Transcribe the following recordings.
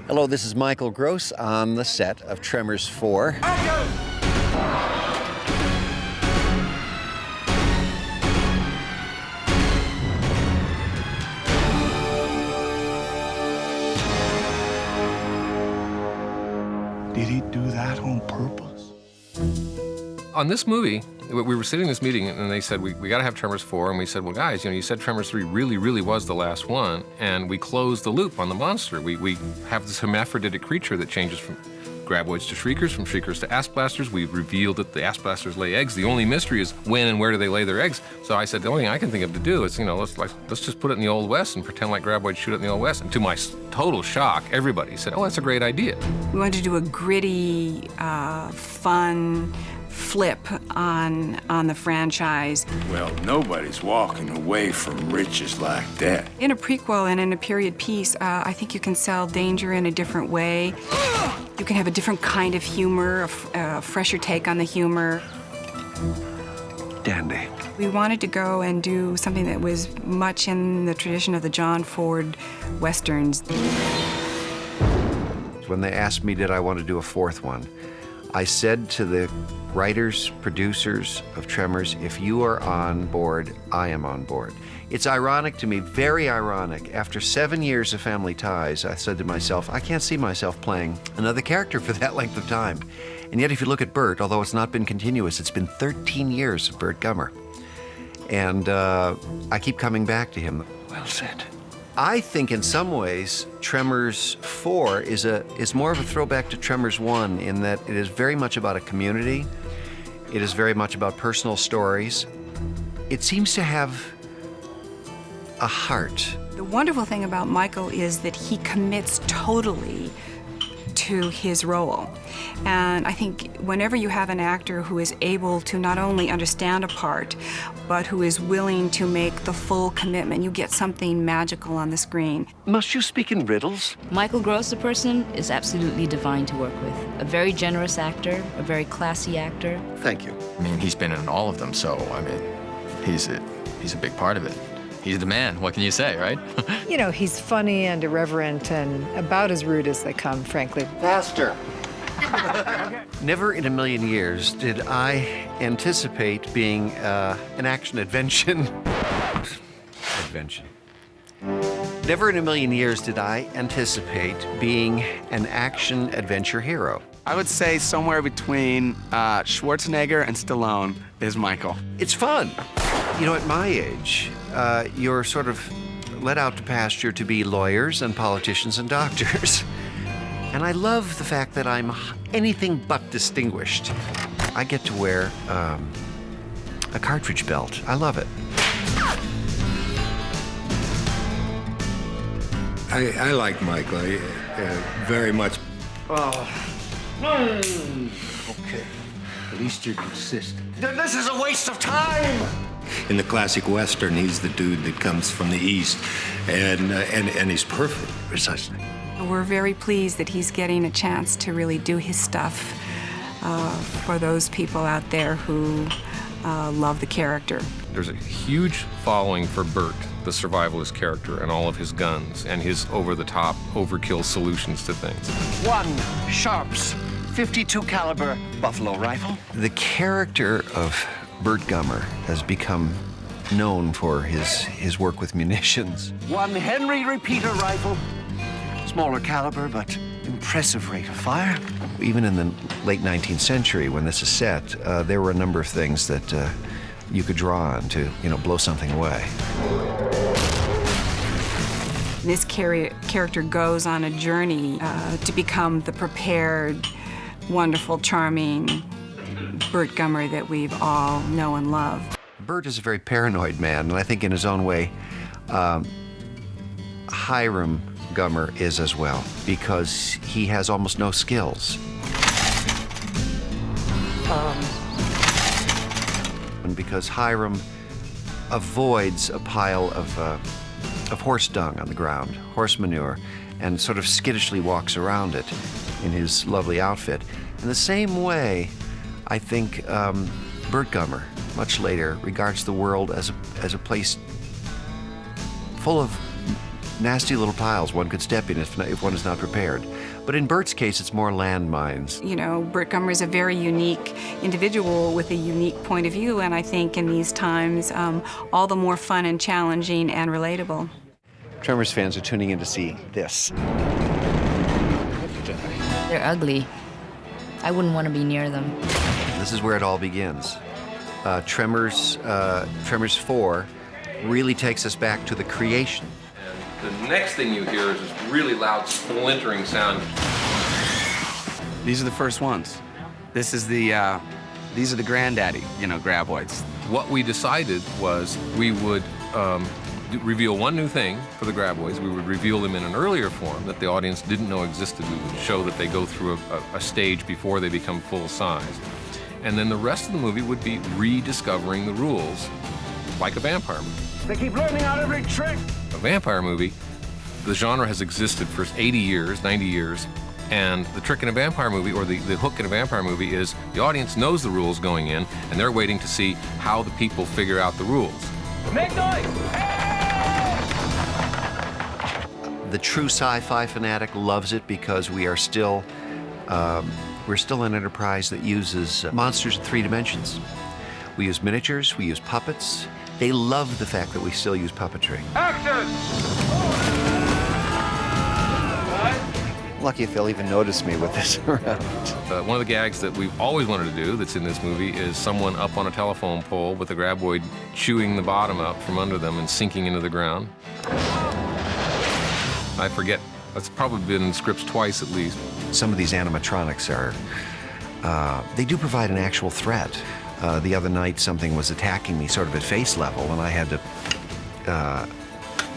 Hello, this is Michael Gross on the set of Tremors 4. Did he do that on purpose? On this movie, we were sitting in this meeting and they said, we got to have Tremors 4. And we said, well, guys, you said Tremors 3 really was the last one. And we closed the loop on the monster. We have this hermaphroditic creature that changes from graboids to shriekers, from shriekers to ass blasters. We revealed that the ass blasters lay eggs. The only mystery is when and where do they lay their eggs. So I said, the only thing I can think of to do is, let's just put it in the Old West and pretend like graboids shoot it in the Old West. And to my total shock, everybody said, oh, that's a great idea. We wanted to do a gritty, fun flip on the franchise. Well, nobody's walking away from riches like that. In a prequel and in a period piece, I think you can sell danger in a different way. You can have a different kind of humor, a fresher take on the humor. Dandy. We wanted to go and do something that was much in the tradition of the John Ford Westerns. When they asked me did I want to do a fourth one, I said to the writers, producers of Tremors, if you are on board, I am on board. It's ironic to me, very ironic. After 7 years of Family Ties, I said to myself, I can't see myself playing another character for that length of time. And yet if you look at Bert, although it's not been continuous, it's been 13 years of Bert Gummer. And I keep coming back to him. Well said. I think in some ways, Tremors 4 is more of a throwback to Tremors 1 in that it is very much about a community. It is very much about personal stories. It seems to have a heart. The wonderful thing about Michael is that he commits totally to his role. And I think whenever you have an actor who is able to not only understand a part, but who is willing to make the full commitment, you get something magical on the screen. Must you speak in riddles? Michael Gross, the person, is absolutely divine to work with. A very generous actor, a very classy actor. Thank you. I mean, he's been in all of them, so, I mean, he's a big part of it. He's the man, what can you say, right? He's funny and irreverent and about as rude as they come, frankly. Faster. Never in a million years did I anticipate being an action adventure. Never in a million years did I anticipate being an action adventure hero. I would say somewhere between Schwarzenegger and Stallone is Michael. It's fun. At my age, you're sort of let out to pasture to be lawyers and politicians and doctors. And I love the fact that I'm anything but distinguished. I get to wear a cartridge belt. I love it. I like Michael very much. Okay. At least you're consistent. This is a waste of time! In the classic Western, he's the dude that comes from the East, and he's perfect. Precisely. We're very pleased that he's getting a chance to really do his stuff for those people out there who love the character. There's a huge following for Bert, the survivalist character, and all of his guns and his over-the-top, overkill solutions to things. 1 Sharps 52 caliber buffalo rifle. The character of Bert Gummer has become known for his work with munitions. 1 Henry repeater rifle. Smaller caliber, but impressive rate of fire. Even in the late 19th century, when this is set, there were a number of things that you could draw on to, blow something away. This character goes on a journey to become the prepared, wonderful, charming Bert Gummer that we've all know and love. Bert is a very paranoid man, and I think in his own way, Hiram Gummer is as well, because he has almost no skills. And because Hiram avoids a pile of horse dung on the ground, horse manure, and sort of skittishly walks around it in his lovely outfit. In the same way, I think Bert Gummer, much later, regards the world as a place full of nasty little piles one could step in if one is not prepared. But in Bert's case, it's more landmines. You know, Bert Gummer is a very unique individual with a unique point of view, and I think in these times, all the more fun and challenging and relatable. Tremors fans are tuning in to see this. They're ugly. I wouldn't want to be near them. This is where it all begins. Tremors 4 really takes us back to the creation. And the next thing you hear is this really loud splintering sound. These are the first ones. This is the, these are the granddaddy, you know, graboids. What we decided was we would reveal one new thing for the graboids. We would reveal them in an earlier form that the audience didn't know existed. We would show that they go through a stage before they become full size. And then the rest of the movie would be rediscovering the rules like a vampire movie. They keep learning out every trick. A vampire movie, the genre has existed for 80 years, 90 years, and the trick in a vampire movie, or the hook in a vampire movie, is the audience knows the rules going in, and they're waiting to see how the people figure out the rules. Make noise! The true sci-fi fanatic loves it because we are still, we're still an enterprise that uses monsters in 3 dimensions. We use miniatures, we use puppets. They love the fact that we still use puppetry. Action! Lucky if they'll even notice me with this around. One of the gags that we've always wanted to do that's in this movie is someone up on a telephone pole with a graboid chewing the bottom up from under them and sinking into the ground. I forget, that's probably been in scripts twice at least. Some of these animatronics are, they do provide an actual threat. The other night something was attacking me sort of at face level, and I had to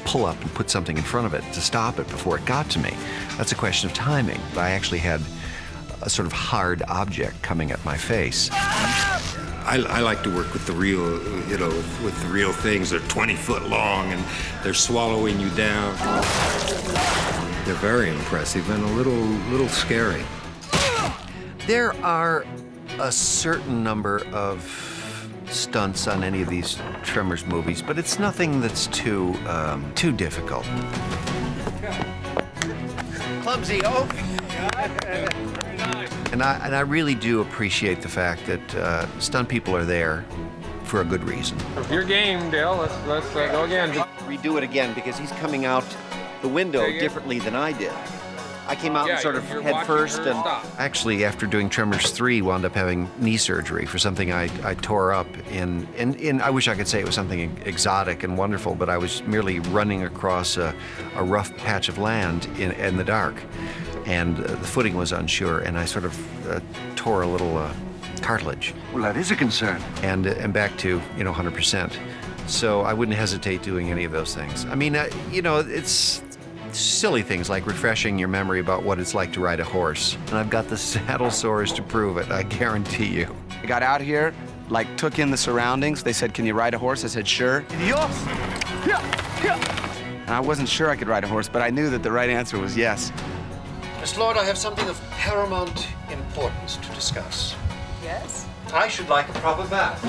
pull up and put something in front of it to stop it before it got to me. That's a question of timing. I actually had a sort of hard object coming at my face. I like to work with the real, you know, with the real things. They're 20 foot long and they're swallowing you down. They're very impressive and a little scary. There are a certain number of stunts on any of these Tremors movies, but it's nothing that's too difficult. Clumsy, oh! And I really do appreciate the fact that stunt people are there for a good reason. If you're game, Dale, let's go again. Redo it again because he's coming out the window differently than I did. I came out and sort of head first, and actually after doing Tremors 3 wound up having knee surgery for something I tore up in I wish I could say it was something exotic and wonderful, but I was merely running across a rough patch of land in the dark, and the footing was unsure, and I sort of tore a little cartilage. Well, that is a concern. And back to, 100%. So I wouldn't hesitate doing any of those things. I mean, it's silly things like refreshing your memory about what it's like to ride a horse. And I've got the saddle sores to prove it, I guarantee you. I got out here, took in the surroundings. They said, "Can you ride a horse?" I said, "Sure." And I wasn't sure I could ride a horse, but I knew that the right answer was yes. Miss Lord, I have something of paramount importance to discuss. Yes? I should like a proper bath.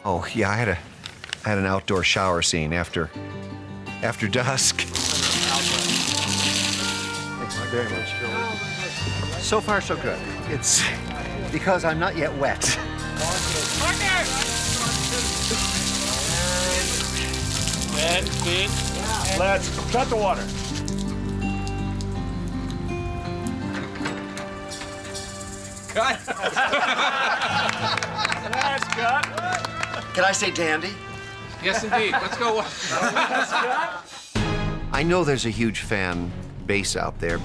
Oh, yeah, I had an outdoor shower scene after dusk. Thanks very much. So far, so good. It's because I'm not yet wet. Let's cut the water. Cut! That's cut. Can I say dandy? Yes, indeed. Let's go. I know there's a huge fan base out there.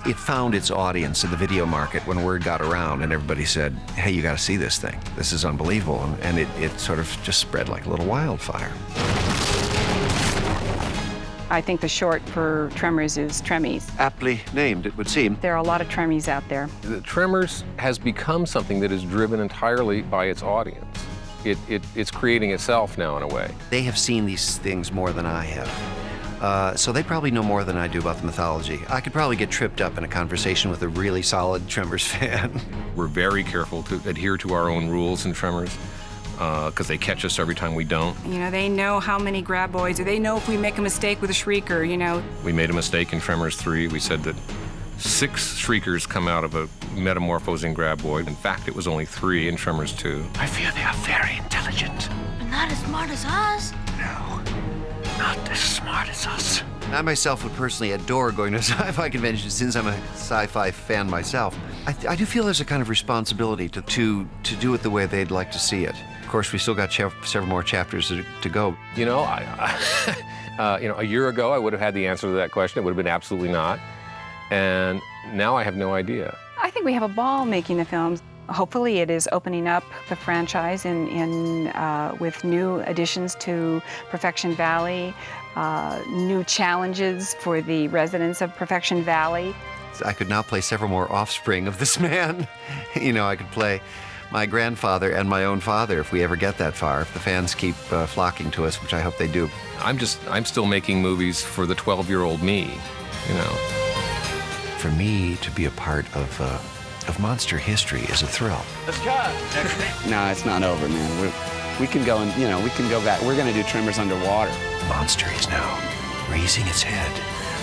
It found its audience in the video market when word got around and everybody said, "Hey, you got to see this thing. This is unbelievable." And it sort of just spread like a little wildfire. I think the short for Tremors is Tremmies. Aptly named, it would seem. There are a lot of Tremmies out there. The Tremors has become something that is driven entirely by its audience. It's creating itself now in a way. They have seen these things more than I have. So they probably know more than I do about the mythology. I could probably get tripped up in a conversation with a really solid Tremors fan. We're very careful to adhere to our own rules in Tremors. because they catch us every time we don't. You know, they know how many graboids, or they know if we make a mistake with a shrieker, you know. We made a mistake in Tremors 3. We said that 6 shriekers come out of a metamorphosing graboid. In fact, it was only 3 in Tremors 2. I fear they are very intelligent. But not as smart as us. No, not as smart as us. I myself would personally adore going to a sci-fi convention since I'm a sci-fi fan myself. I do feel there's a kind of responsibility to do it the way they'd like to see it. Of course, we still got several more chapters to go. You know, a year ago, I would have had the answer to that question. It would have been absolutely not. And now I have no idea. I think we have a ball making the films. Hopefully it is opening up the franchise with new additions to Perfection Valley, new challenges for the residents of Perfection Valley. I could now play several more offspring of this man. You know, I could play my grandfather and my own father if we ever get that far, if the fans keep flocking to us, which I hope they do. I'm still making movies for the 12-year-old me, you know. For me to be a part of monster history is a thrill. Let's cut. No, it's not over, man. We can go and, we can go back. We're going to do Tremors underwater. The monster is now raising its head.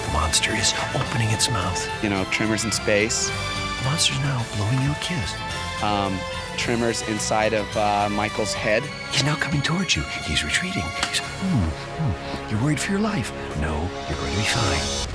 The monster is opening its mouth. Tremors in space. The monster's now blowing you a kiss. Tremors inside of Michael's head. He's now coming towards you. He's retreating. You're worried for your life. No, you're going to be fine.